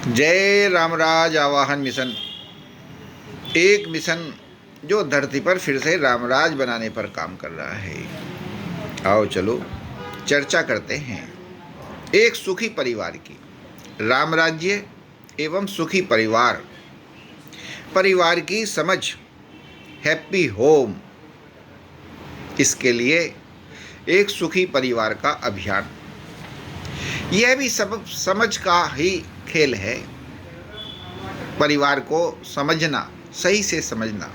जय रामराज आवाहन मिशन। एक मिशन जो धरती पर फिर से रामराज बनाने पर काम कर रहा है। आओ चलो चर्चा करते हैं एक सुखी परिवार की। राम राज्य एवं सुखी परिवार, परिवार की समझ, हैप्पी होम। इसके लिए एक सुखी परिवार का अभियान, यह भी सब समझ का ही खेल है। परिवार को समझना, सही से समझना।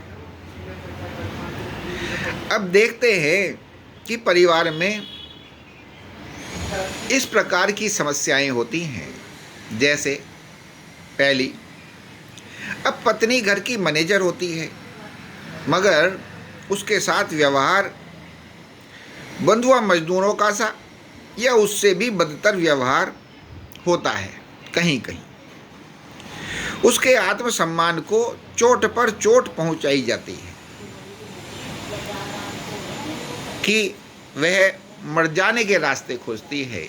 अब देखते हैं कि परिवार में इस प्रकार की समस्याएं होती हैं। जैसे पहली, अब पत्नी घर की मैनेजर होती है, मगर उसके साथ व्यवहार बंधुआ मजदूरों का सा या उससे भी बदतर व्यवहार होता है। कहीं कहीं उसके आत्मसम्मान को चोट पर चोट पहुंचाई जाती है कि वह मर जाने के रास्ते खोजती है,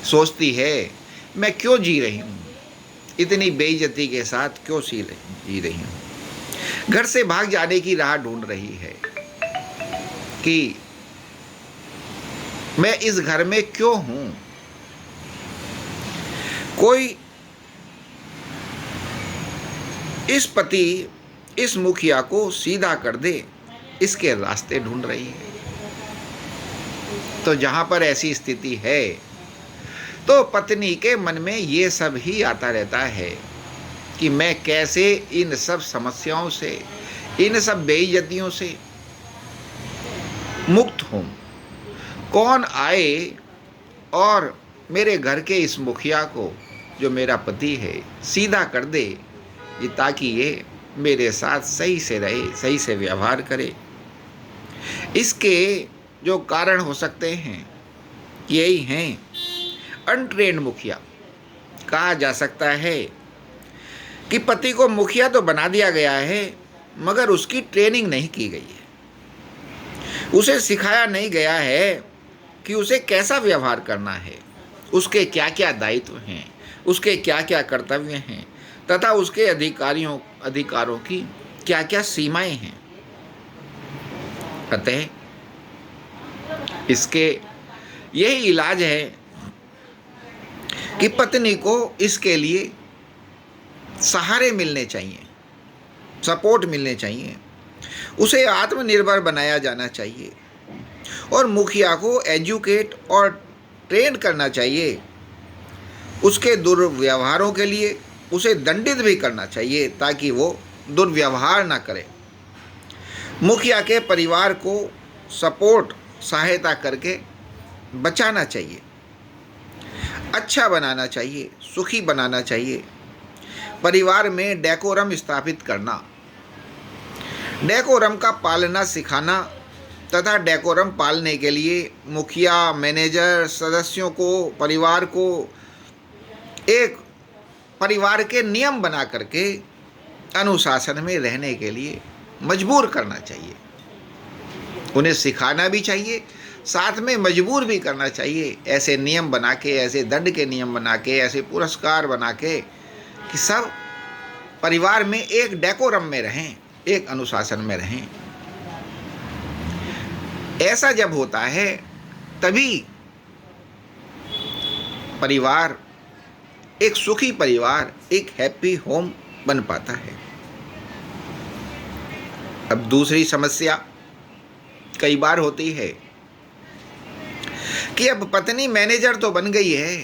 सोचती है मैं क्यों जी रही हूँ, इतनी बेइज्जती के साथ क्यों जी रही हूँ। घर से भाग जाने की राह ढूंढ रही है कि मैं इस घर में क्यों हूँ। कोई इस पति, इस मुखिया को सीधा कर दे, इसके रास्ते ढूंढ रही है। तो जहां पर ऐसी स्थिति है तो पत्नी के मन में ये सब ही आता रहता है कि मैं कैसे इन सब समस्याओं से, इन सब बेइज्जतियों से मुक्त हूं। कौन आए और मेरे घर के इस मुखिया को, जो मेरा पति है, सीधा कर दे, ये ताकि ये मेरे साथ सही से रहे, सही से व्यवहार करे। इसके जो कारण हो सकते हैं यही हैं अनट्रेन्ड मुखिया। कहा जा सकता है कि पति को मुखिया तो बना दिया गया है, मगर उसकी ट्रेनिंग नहीं की गई है। उसे सिखाया नहीं गया है कि उसे कैसा व्यवहार करना है, उसके क्या क्या दायित्व हैं, उसके क्या क्या कर्तव्य हैं, तथा उसके अधिकारों की क्या क्या सीमाएं हैं। अतः इसके यही इलाज है कि पत्नी को इसके लिए सहारे मिलने चाहिए, सपोर्ट मिलने चाहिए, उसे आत्मनिर्भर बनाया जाना चाहिए और मुखिया को एजुकेट और ट्रेन करना चाहिए। उसके दुर्व्यवहारों के लिए उसे दंडित भी करना चाहिए ताकि वो दुर्व्यवहार ना करे। मुखिया के परिवार को सपोर्ट, सहायता करके बचाना चाहिए, अच्छा बनाना चाहिए, सुखी बनाना चाहिए। परिवार में डेकोरम स्थापित करना, डेकोरम का पालना सिखाना तथा डेकोरम पालने के लिए मुखिया, मैनेजर, सदस्यों को, परिवार को एक परिवार के नियम बना करके अनुशासन में रहने के लिए मजबूर करना चाहिए। उन्हें सिखाना भी चाहिए, साथ में मजबूर भी करना चाहिए। ऐसे नियम बना के, ऐसे दंड के नियम बना के, ऐसे पुरस्कार बना के कि सब परिवार में एक डेकोरम में रहें, एक अनुशासन में रहें। ऐसा जब होता है तभी परिवार, एक सुखी परिवार, एक हैप्पी होम बन पाता है। अब दूसरी समस्या कई बार होती है कि अब पत्नी मैनेजर तो बन गई है,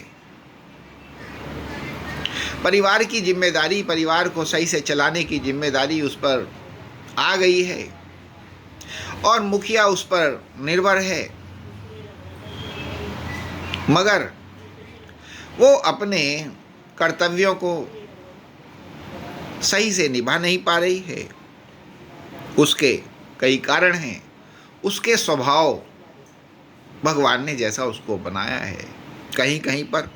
परिवार की जिम्मेदारी, परिवार को सही से चलाने की जिम्मेदारी उस पर आ गई है और मुखिया उस पर निर्भर है, मगर वो अपने कर्तव्यों को सही से निभा नहीं पा रही है। उसके कई कारण हैं। उसके स्वभाव, भगवान ने जैसा उसको बनाया है, कहीं कहीं पर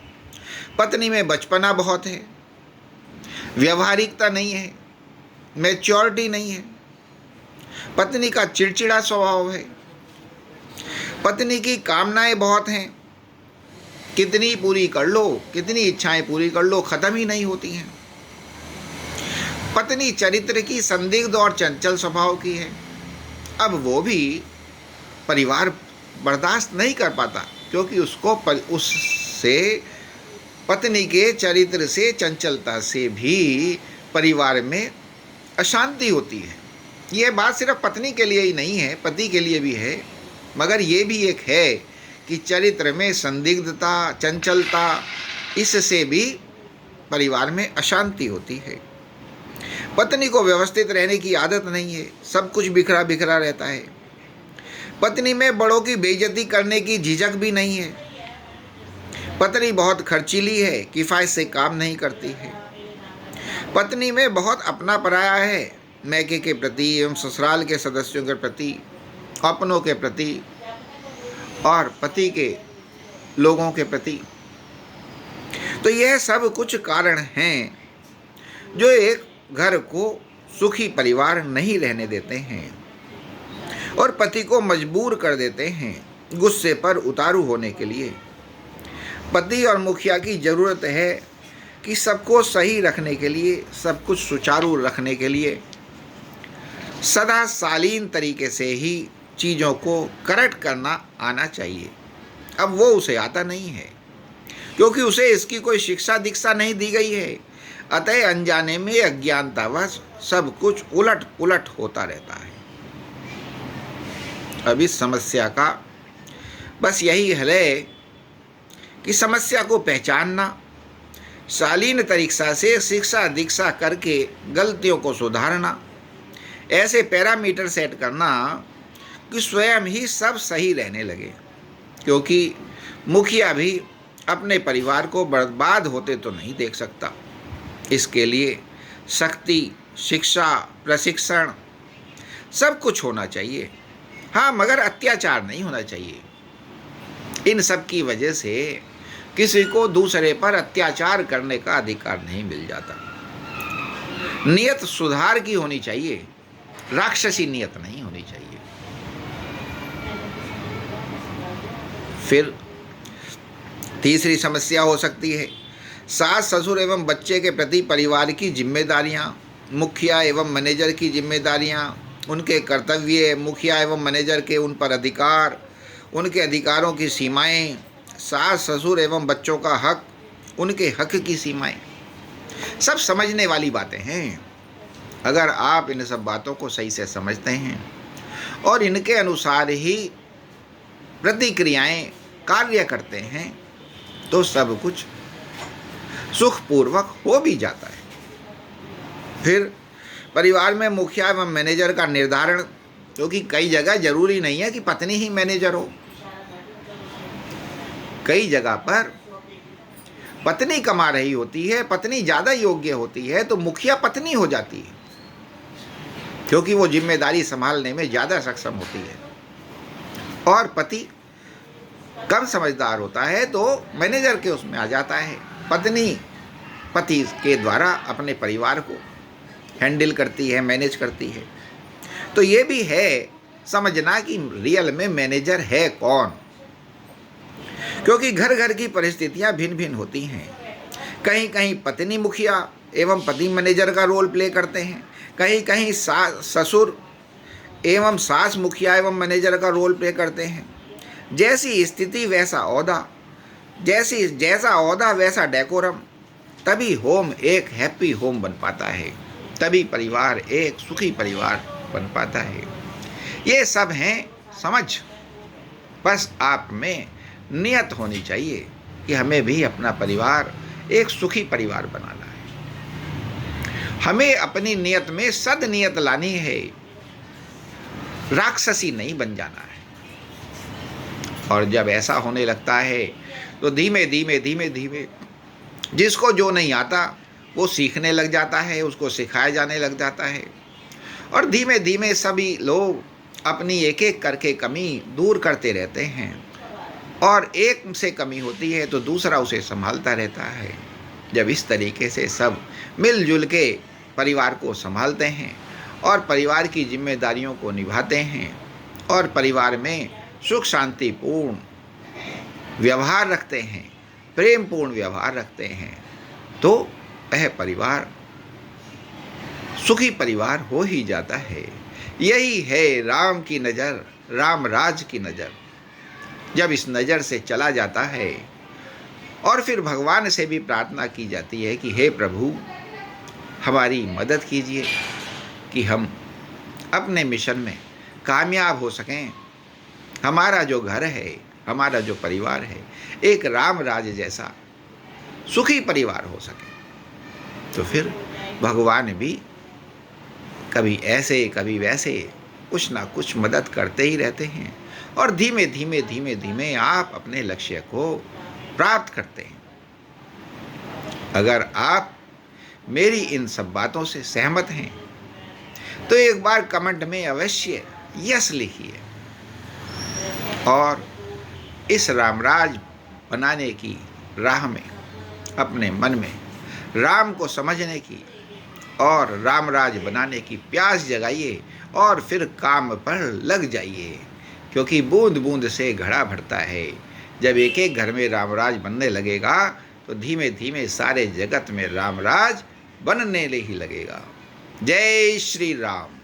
पत्नी में बचपना बहुत है, व्यवहारिकता नहीं है, मैच्योरिटी नहीं है, पत्नी का चिड़चिड़ा स्वभाव है, पत्नी की कामनाएं बहुत हैं, कितनी पूरी कर लो, कितनी इच्छाएं पूरी कर लो, खत्म ही नहीं होती हैं। पत्नी चरित्र की संदिग्ध और चंचल स्वभाव की है। अब वो भी परिवार बर्दाश्त नहीं कर पाता, क्योंकि उससे पत्नी के चरित्र से, चंचलता से भी परिवार में अशांति होती है। यह बात सिर्फ पत्नी के लिए ही नहीं है, पति के लिए भी है, मगर ये भी एक है कि चरित्र में संदिग्धता, चंचलता, इससे भी परिवार में अशांति होती है। पत्नी को व्यवस्थित रहने की आदत नहीं है, सब कुछ बिखरा बिखरा रहता है। पत्नी में बड़ों की बेइज्जती करने की झिझक भी नहीं है। पत्नी बहुत खर्चीली है, किफ़ायत से काम नहीं करती है। पत्नी में बहुत अपना पराया है, मैके के प्रति एवं ससुराल के सदस्यों के प्रति, अपनों के प्रति और पति के लोगों के प्रति। तो यह सब कुछ कारण हैं जो एक घर को सुखी परिवार नहीं रहने देते हैं और पति को मजबूर कर देते हैं गुस्से पर उतारू होने के लिए। पति और मुखिया की ज़रूरत है कि सबको सही रखने के लिए, सब कुछ सुचारू रखने के लिए सदा शालीन तरीके से ही चीज़ों को करेक्ट करना आना चाहिए। अब वो उसे आता नहीं है, क्योंकि उसे इसकी कोई शिक्षा दीक्षा नहीं दी गई है। अतः अनजाने में, अज्ञानतावश सब कुछ उलट पुलट होता रहता है। अब इस समस्या का बस यही हल है कि समस्या को पहचानना, शालीन तरीक़ा से शिक्षा दीक्षा करके गलतियों को सुधारना, ऐसे पैरामीटर सेट करना कि स्वयं ही सब सही रहने लगे। क्योंकि मुखिया भी अपने परिवार को बर्बाद होते तो नहीं देख सकता। इसके लिए शक्ति, शिक्षा, प्रशिक्षण सब कुछ होना चाहिए। हाँ, मगर अत्याचार नहीं होना चाहिए। इन सब की वजह से किसी को दूसरे पर अत्याचार करने का अधिकार नहीं मिल जाता। नियत सुधार की होनी चाहिए, राक्षसी नियत नहीं होनी चाहिए। फिर तीसरी समस्या हो सकती है सास ससुर एवं बच्चे के प्रति परिवार की जिम्मेदारियां, मुखिया एवं मैनेजर की जिम्मेदारियां, उनके कर्तव्य, मुखिया एवं मैनेजर के उन पर अधिकार, उनके अधिकारों की सीमाएं, सास ससुर एवं बच्चों का हक, उनके हक की सीमाएं, सब समझने वाली बातें हैं। अगर आप इन सब बातों को सही से समझते हैं और इनके अनुसार ही प्रतिक्रियाएं कार्य करते हैं तो सब कुछ सुखपूर्वक हो भी जाता है। फिर परिवार में मुखिया एवं मैनेजर का निर्धारण, क्योंकि कई जगह जरूरी नहीं है कि पत्नी ही मैनेजर हो। कई जगह पर पत्नी कमा रही होती है, पत्नी ज़्यादा योग्य होती है तो मुखिया पत्नी हो जाती है, क्योंकि वो जिम्मेदारी संभालने में ज़्यादा सक्षम होती है। और पति कम समझदार होता है तो मैनेजर के उसमें आ जाता है। पत्नी पति के द्वारा अपने परिवार को हैंडल करती है, मैनेज करती है। तो ये भी है समझना कि रियल में मैनेजर है कौन, क्योंकि घर घर की परिस्थितियां भिन्न भिन्न होती हैं। कहीं कहीं पत्नी मुखिया एवं पति मैनेजर का रोल प्ले करते हैं, कहीं कहीं ससुर एवं सास मुखिया एवं मैनेजर का रोल प्ले करते हैं। जैसी स्थिति वैसा ओहदा, जैसा ओहदा वैसा डेकोरम, तभी होम एक हैप्पी होम बन पाता है, तभी परिवार एक सुखी परिवार बन पाता है। ये सब हैं समझ। बस आप में नियत होनी चाहिए कि हमें भी अपना परिवार एक सुखी परिवार बनाना है। हमें अपनी नियत में सदनियत लानी है, राक्षसी नहीं बन जाना है। और जब ऐसा होने लगता है तो धीमे धीमे जिसको जो नहीं आता वो सीखने लग जाता है, उसको सिखाया जाने लग जाता है। और धीमे धीमे सभी लोग अपनी एक एक करके कमी दूर करते रहते हैं, और एक से कमी होती है तो दूसरा उसे संभालता रहता है। जब इस तरीके से सब मिलजुल के परिवार को संभालते हैं और परिवार की जिम्मेदारियों को निभाते हैं और परिवार में सुख शांतिपूर्ण व्यवहार रखते हैं, प्रेमपूर्ण व्यवहार रखते हैं तो वह परिवार सुखी परिवार हो ही जाता है। यही है राम की नज़र, राम राज की नज़र। जब इस नज़र से चला जाता है और फिर भगवान से भी प्रार्थना की जाती है कि हे प्रभु हमारी मदद कीजिए कि हम अपने मिशन में कामयाब हो सकें, हमारा जो घर है, हमारा जो परिवार है, एक राम राज जैसा सुखी परिवार हो सके। तो फिर भगवान भी कभी ऐसे कभी वैसे कुछ ना कुछ मदद करते ही रहते हैं और धीमे धीमे धीमे धीमे आप अपने लक्ष्य को प्राप्त करते हैं। अगर आप मेरी इन सब बातों से सहमत हैं तो एक बार कमेंट में अवश्य यस लिखिए और इस रामराज बनाने की राह में अपने मन में राम को समझने की और रामराज बनाने की प्यास जगाइए और फिर काम पर लग जाइए, क्योंकि बूंद बूंद से घड़ा भरता है। जब एक एक घर में रामराज बनने लगेगा तो धीमे धीमे सारे जगत में रामराज बनने ही लगेगा। जय श्री राम।